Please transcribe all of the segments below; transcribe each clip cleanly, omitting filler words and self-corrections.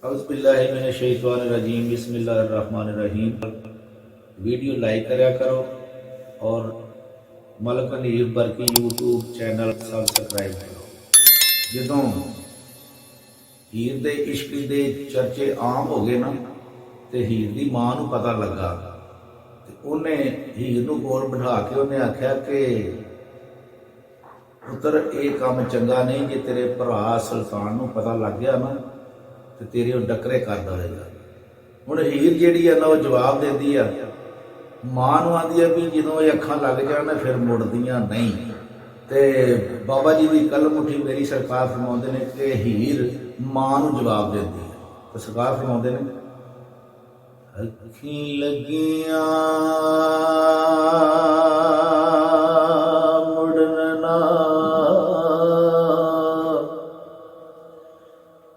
औज़ुबिल्लाहिमिनश्शैतानिर्रजीम बिस्मिल्लाहिर्रहमानिर्रहीम। Video like करा करो और Malak Hanif Barki YouTube channel subscribe करो। ਜਦੋਂ ਹੀਰ ਦੇ ਇਸ਼ਕ ਦੇ ਚਰਚੇ ਆਮ ਹੋ ਗਏ ਨਾ ਤੇ ਹੀਰ ਦੀ ਮਾਂ ਨੂੰ ਪਤਾ ਲੱਗਾ ਤੇ ਉਹਨੇ ਹੀਰ ਨੂੰ ਕੋਲ ਬਿਠਾ ਕੇ ਉਹਨੇ ਆਖਿਆ ਕਿ ਪੁੱਤਰ ਇਹ ਕੰਮ ਚੰਗਾ ਨਹੀਂ, ਜੇ ਤੇਰੇ ਭਰਾ ਸੁਲਤਾਨ ਨੂੰ ਪਤਾ ਲੱਗ ਗਿਆ ਨਾ ਤੇ ਤੇਰੇ ਉਹ ਡੱਕਰੇ ਕਰ ਦੇਵੇਗਾ। ਹੁਣ ਹੀਰ ਜਿਹੜੀ ਆ ਨਾ ਉਹ ਜਵਾਬ ਦਿੰਦੀ ਆ, ਮਾਂ ਨੂੰ ਆਂਦੀ ਆ ਵੀ ਜਦੋਂ ਇਹ ਅੱਖਾਂ ਲੱਗ ਜਾਣ ਫਿਰ ਮੁੜਦੀਆਂ ਨਹੀਂ। ਤੇ ਬਾਬਾ ਜੀ ਦੀ ਕਲਮ ਉੱਠੀ ਮੇਰੀ ਸਰਕਾਰ ਫਰਮਾਉਂਦੇ ਨੇ ਕਿ ਹੀਰ ਮਾਂ ਨੂੰ ਜਵਾਬ ਦਿੰਦੀ ਹੈ। ਤੇ ਸਰਕਾਰ ਫਰਮਾਉਂਦੇ ਨੇ, ਅੱਖੀਂ ਲੱਗੀਆਂ ਮੁੜਨ ਨਾ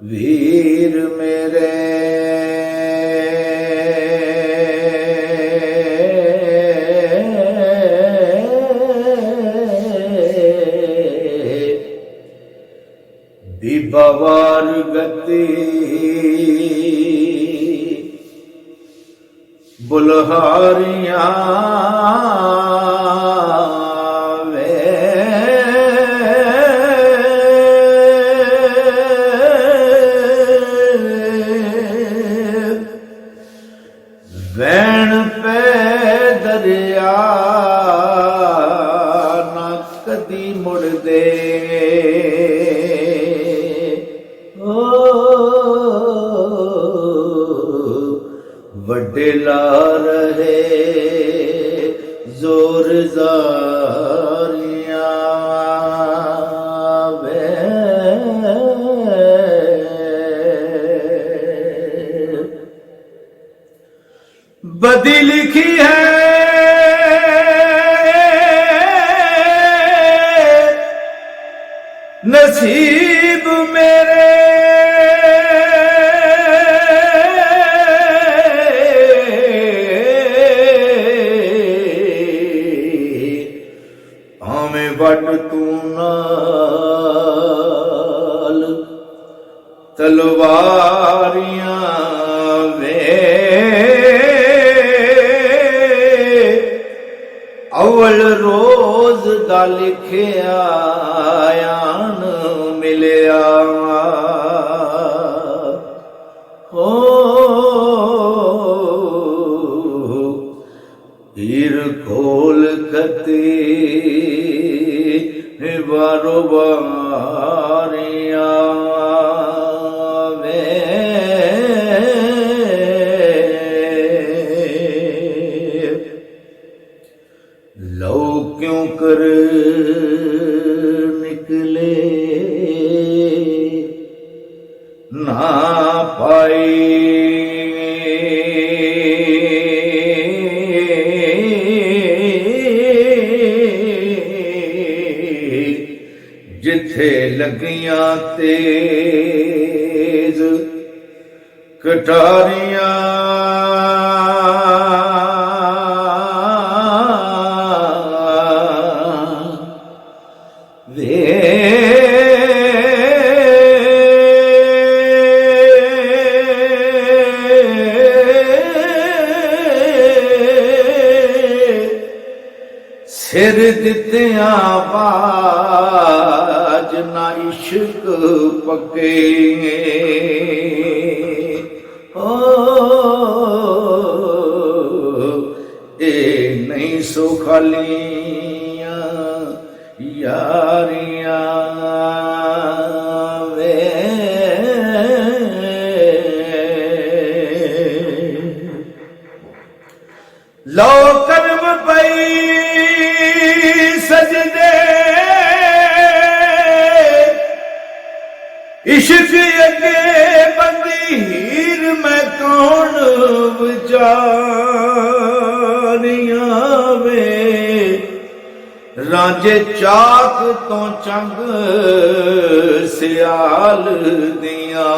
ਵੀਰ ਮੇਰੇ, ਬੀਬਾਵਾਰ ਗਤੀ ਬੁਲਹਾਰੀਆਂ ਵੇ, ਵੈਣ ਪੈ ਦਰਿਆ ਨਾ ਕਦੀ ਮੁੜਦੇ, ਵੱਡੇ ਲਾ ਰਹੇ ਜ਼ੋਰ ਜ਼ਾਰੀਆਂ ਵੇ, ਬਦੀ ਲਿਖੀ ਹੈ ਨਸੀਬ ਮੇਰੇ, ਭਾਵੇਂ ਵੱਢ ਤੂੰ ਨਾਲ ਤਲਵਾਰੀਆਂ ਵੇ, ਅਵਲ ਰੋਜ਼ ਦਾ ਲਿਖਿਆ ਆਨ ਮਿਲਿਆ ਹੋ, ਹੀਰ ਖੋਲ ਕਤੀ ਵਾਰੋ ਵਾਰੀਆਂ ਵੇ, ਲਓ ਕਿਉਂ ਕਰ ਨਿਕਲੇ ਨਾ ਪਾਈ, ਜਿੱਥੇ ਲੱਗੀਆਂ ਤੇਜ਼ ਕਟਾਰੀਆਂ ਵੇ, ਸਿਰ ਦਿੱਤਿਆਂ ਬਾਜ ਨਾ ਇਸ਼ਕ ਪੱਕੇ, ਓ ਇਹ ਨਹੀਂ ਸੋ ਖਾਲੀਆਂ ਯਾਰੀਆਂ ਵੇ, ਲੋ ਕਰਮ ਪਈ ਸਜਦੇ ਇਸ਼ਕ ਅੱਗੇ ਬੰਦੀ ਹੀਰ ਮੈਂ ਕੌਣ ਵਿਚਾਰੀਆਂ ਵੇ, ਰਾਂਝੇ ਚਾਕ ਤੋਂ ਚੰਗ ਸਿਆਲ ਦੀਆਂ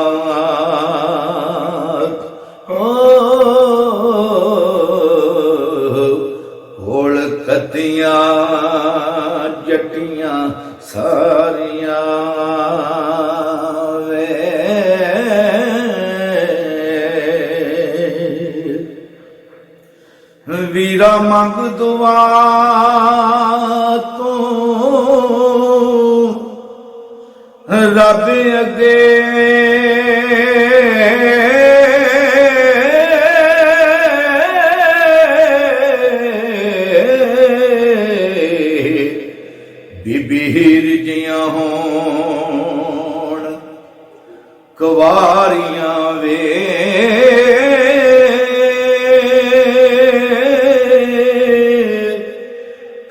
ਹੋਲ ਕਤੀਆਂ ਜੱਟੀਆਂ ਸਾਰੀਆਂ ਵੇ, ਵੀਰਾ ਮੰਗ ਦੁਆ ਤੂੰ ਰੱਬ ਅੱਗੇ, ਬੀਬੀ ਹੀਰ ਜੀਆਂ ਹੋਣ ਕੁਵਾਰੀਆਂ ਵੇ,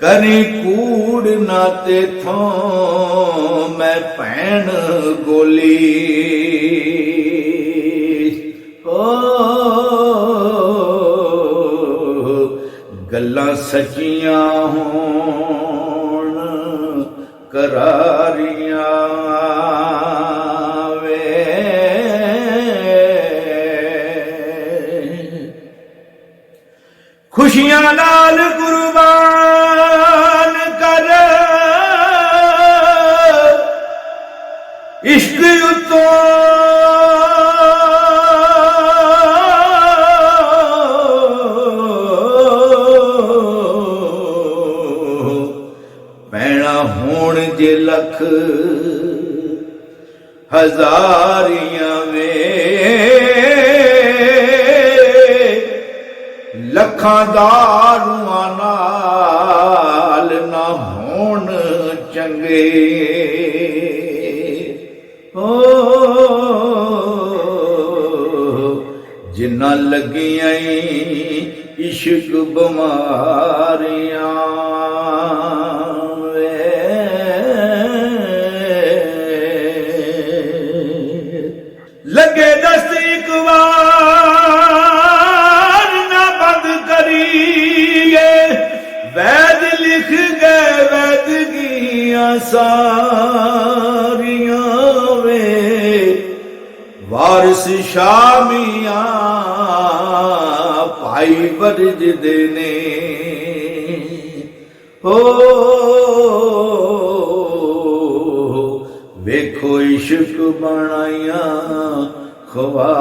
ਕਰੀ ਕੂੜ ਨਾ ਤੇਥੋਂ ਮੈਂ ਭੈਣ ਗੋਲੀ, ਓ ਗੱਲਾਂ ਸੱਚੀਆਂ ਹੋਣ ਕਰਾਰੀਆਂ ਵੇ, ਖੁਸ਼ੀਆਂ ਨਾਲ ਕੁਰਬਾਨ ਕਰ ਇਸ਼ਕ ਉਤੋਂ, ਪੈਣਾ ਹੋਣ ਜੇ ਲੱਖ ਹਜ਼ਾਰੀਆਂ ਵੇ, ਲੱਖਾਂ ਦਾਰੂਆਂ ਨਾਲ ਨਾ ਹੋਣ ਚੰਗੇ, ਓ ਜਿੰਨਾ ਲੱਗੀਆਂ ਇਸ਼ਕ ਬਿਮਾਰੀਆਂ ਵੇ, ਲੱਗੇ ਦਸਤ ਇੱਕ ਵਾਰ ਨਾ ਬੰਦ ਕਰੀਏ, ਵੈਦ ਲਿਖ ਗਏ ਵੈਦਗੀਆਂ ਸਾਰੀਆਂ ਵੇ, ਵਾਰਿਸ ਸ਼ਾਮੀਆਂ ਭਾਈ ਵਰਜਦੇ ਨੇ, ਓ ਵੇਖੋ ਇਸ਼ਕ ਬਣਾਈਆਂ ਖਵਾ